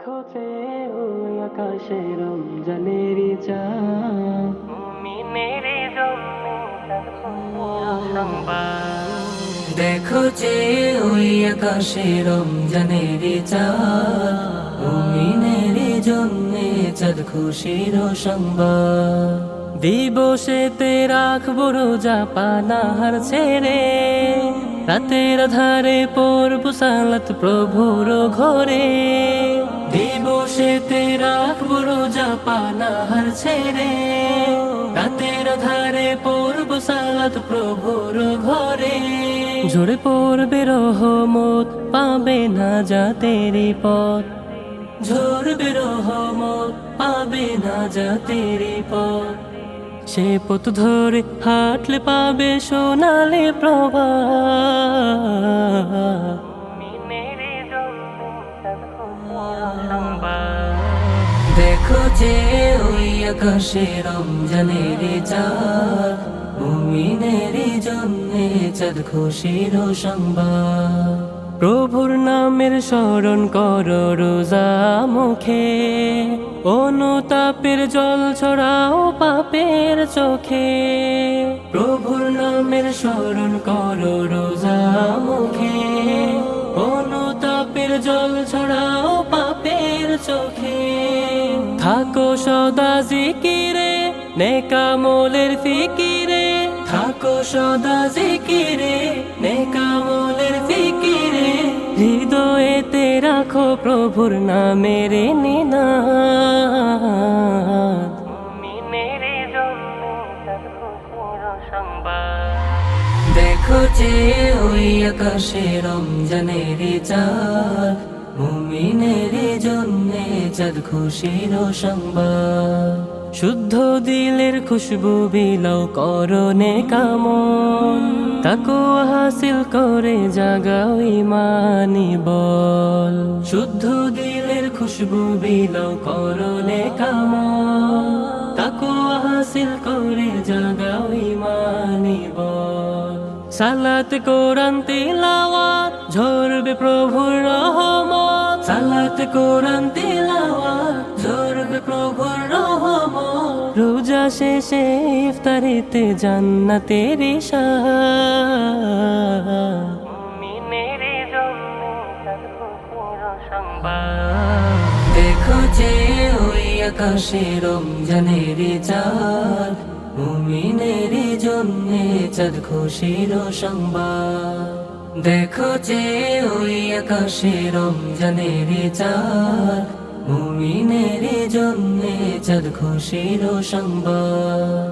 দেখো যে ওই আকাশে রমজানেরই চাঁদ, মুমিনের জন্যে চাঁদ খুশির সংবাদ। দেখো যে ওই আকাশে রমজানেরই চাঁদ, মুমিনের জন্যে চাঁদ খুশির সংবাদ। দিবসেতে রাখবো রোজা পানাহার ছেড়ে, রাতের ধারে পড়ব সালাত প্রভুর ঘরে। দিবসেতে রাখবো রোজা পানাহার ছেড়ে, রাতের ধারে পড়ব সালাত প্রভুর ঘরে। ঝরে পড়বে রহমত, পাবে না জাতেরি পথ। ঝরবে রহমত, পাবে না জাতেরি পথ। সে পথ ধরে হাঁটলে পাবে সোনালি প্রভাত। দেখো যে ওই আকাশে রমজানের চাঁদ, মুমিনের জন্যে চাঁদ খুশির সংবাদ। প্রভুর নামের স্মরণ কর রোজা মুখে, অনুতাপের জল ছড়াও পাপের চোখে। প্রভুর নামের স্মরণ কর রোজা মুখে, অনুতাপের জল ছড়াও পাপের চোখে। থাকো সদা জিকিরে, নেকামলের ফিকিরে। থাকো সদা জিকিরে, নেকামলের ফিকিরে। হৃদয়েতে রাখো প্রভুর নামের নিনাদ। দেখো যে ওই আকাশে রমজানের চাঁদ, মুমিনের জন্যে চাঁদ খুশির সংবাদ। শুদ্ধ দিলের খুশবু বিলাও করনে কামন, তাকওয়া হাসিল করে জাগাও ইমানি বল। শুদ্ধ দিলের খুশবু বিলাও করনে কামন, তাকওয়া হাসিল করে জাগাও ইমানি বল। সালাত কোরআন তিলাওয়াত, ঝরবে প্রভুর রহমত। সালাত কোরআন তিলাওয়াত, ঝরবে প্রভুর রহমত। রোজা শেষে ইফতারিতে জান্নাতের ইশারা। দেখো যে ওই আকাশে রমজানের চাঁদ, মুমিনের জন্যে চাঁদ খুশির সংবাদ। দেখো যে ওই আকাশে রমজানের চাঁদ, মুমিনের জন্যে চাঁদ খুশির সংবাদ।